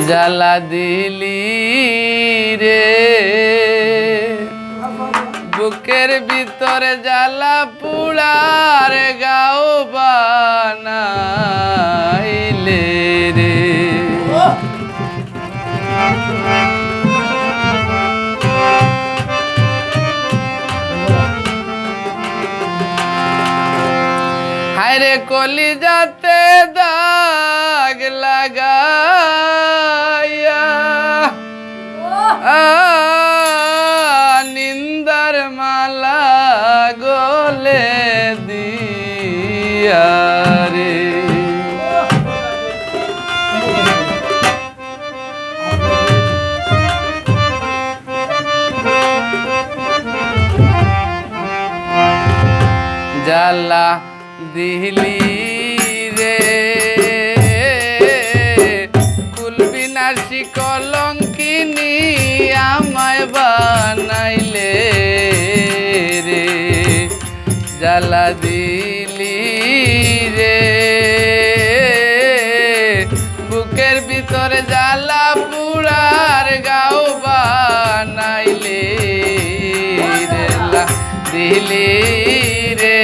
জ্বালা দিলি রে বুকের ভিতরে জ্বালা পুড়ার গাও বানাইলে রে হায়রে কলিজাতে দাগ লাগাইয়া নিন্দার মালা গলে দিয়া রে জ্বালা দিলি রে কুলবিনাশী কলঙ্কিনী আমায় বানাইলে রে জ্বালা দিলি রে বুকের ভিতরে জ্বালা পুরার গাও বানাইলে রে দিলি রে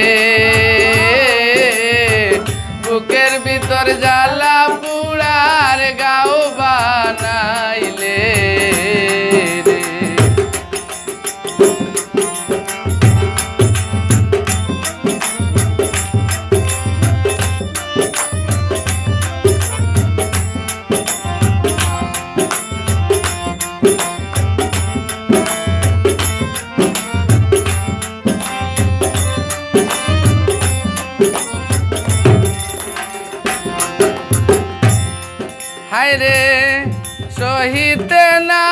বুকের ভিতর জ্বালা পুড়ার গাও বানাইলে রে হায়রে সহিতে না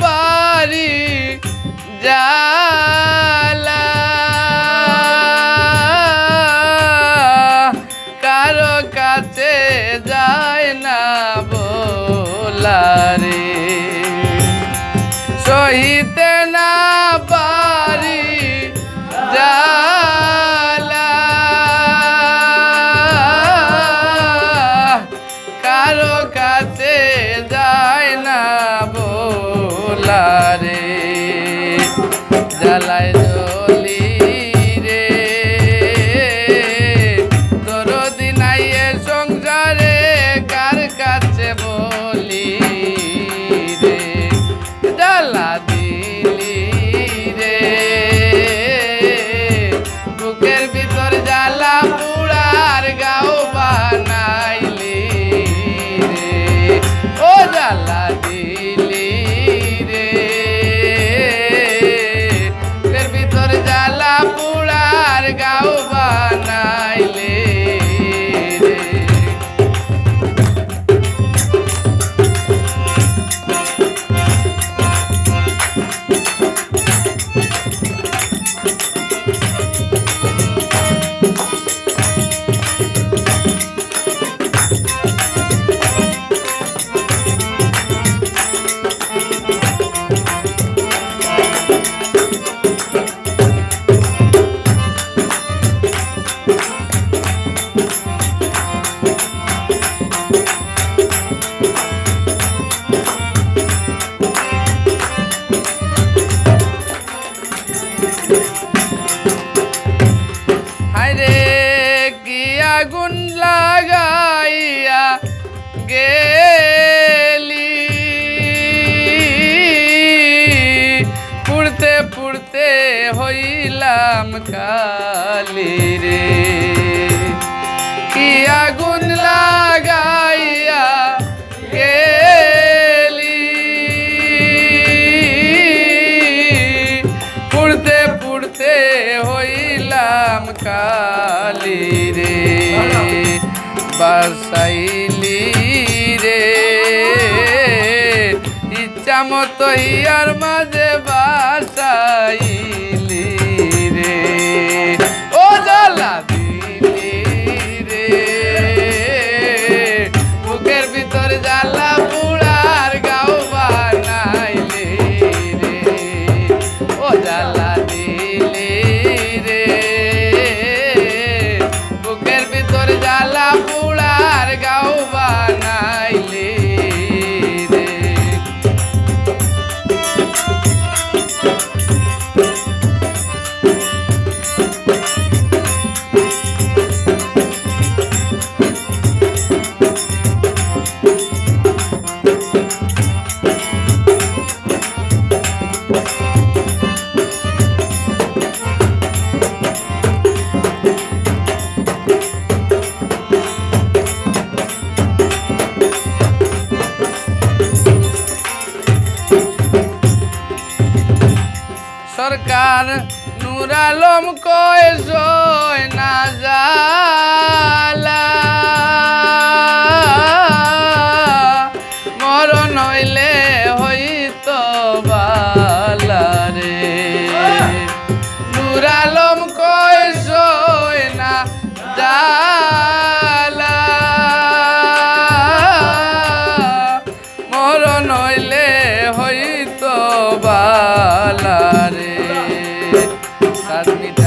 পারি জ্বালা কারো কাছে যায় না বলা রে সহিতে না পারি জ্বালা কারো কাছে যায় না বলা রে জ্বালায় জ্বলি রে দরদি নাই এ সংসারে কার কাছে বলি রে জ্বালা দিলি রে বুকের ভিতর জ্বালা পুড়ার গাও বানাইলি ও জ্বালা দিলি রে এর ভিতর জ্বালা পুড়ার গাও বানাইলে রে আগুন লাগাইয়া গেলি পুড়তে পুড়তে হইলাম কালি রে কি আগুন লাগাইয়া গেলি পুড়তে পুড়তে হইলাম কালি রে বাসাইলি রে ইচ্ছা মতো হিয়ার মাঝে বাসাইলি রে ও জ্বালা দিলি রে বুকের ভিতর জ্বালা পুড়ার গাও বানাইলি রে ও জ্বালা দিলি রে বুকের ভিতর জ্বালা পুড়ার গাও বানাইলি রে আলম কয় সয় না জালা মরণ হইলে হইতো বালা রে নূর আলম কয় সয় না জালা মরণ হইলে হইতো বালা রে সাদনি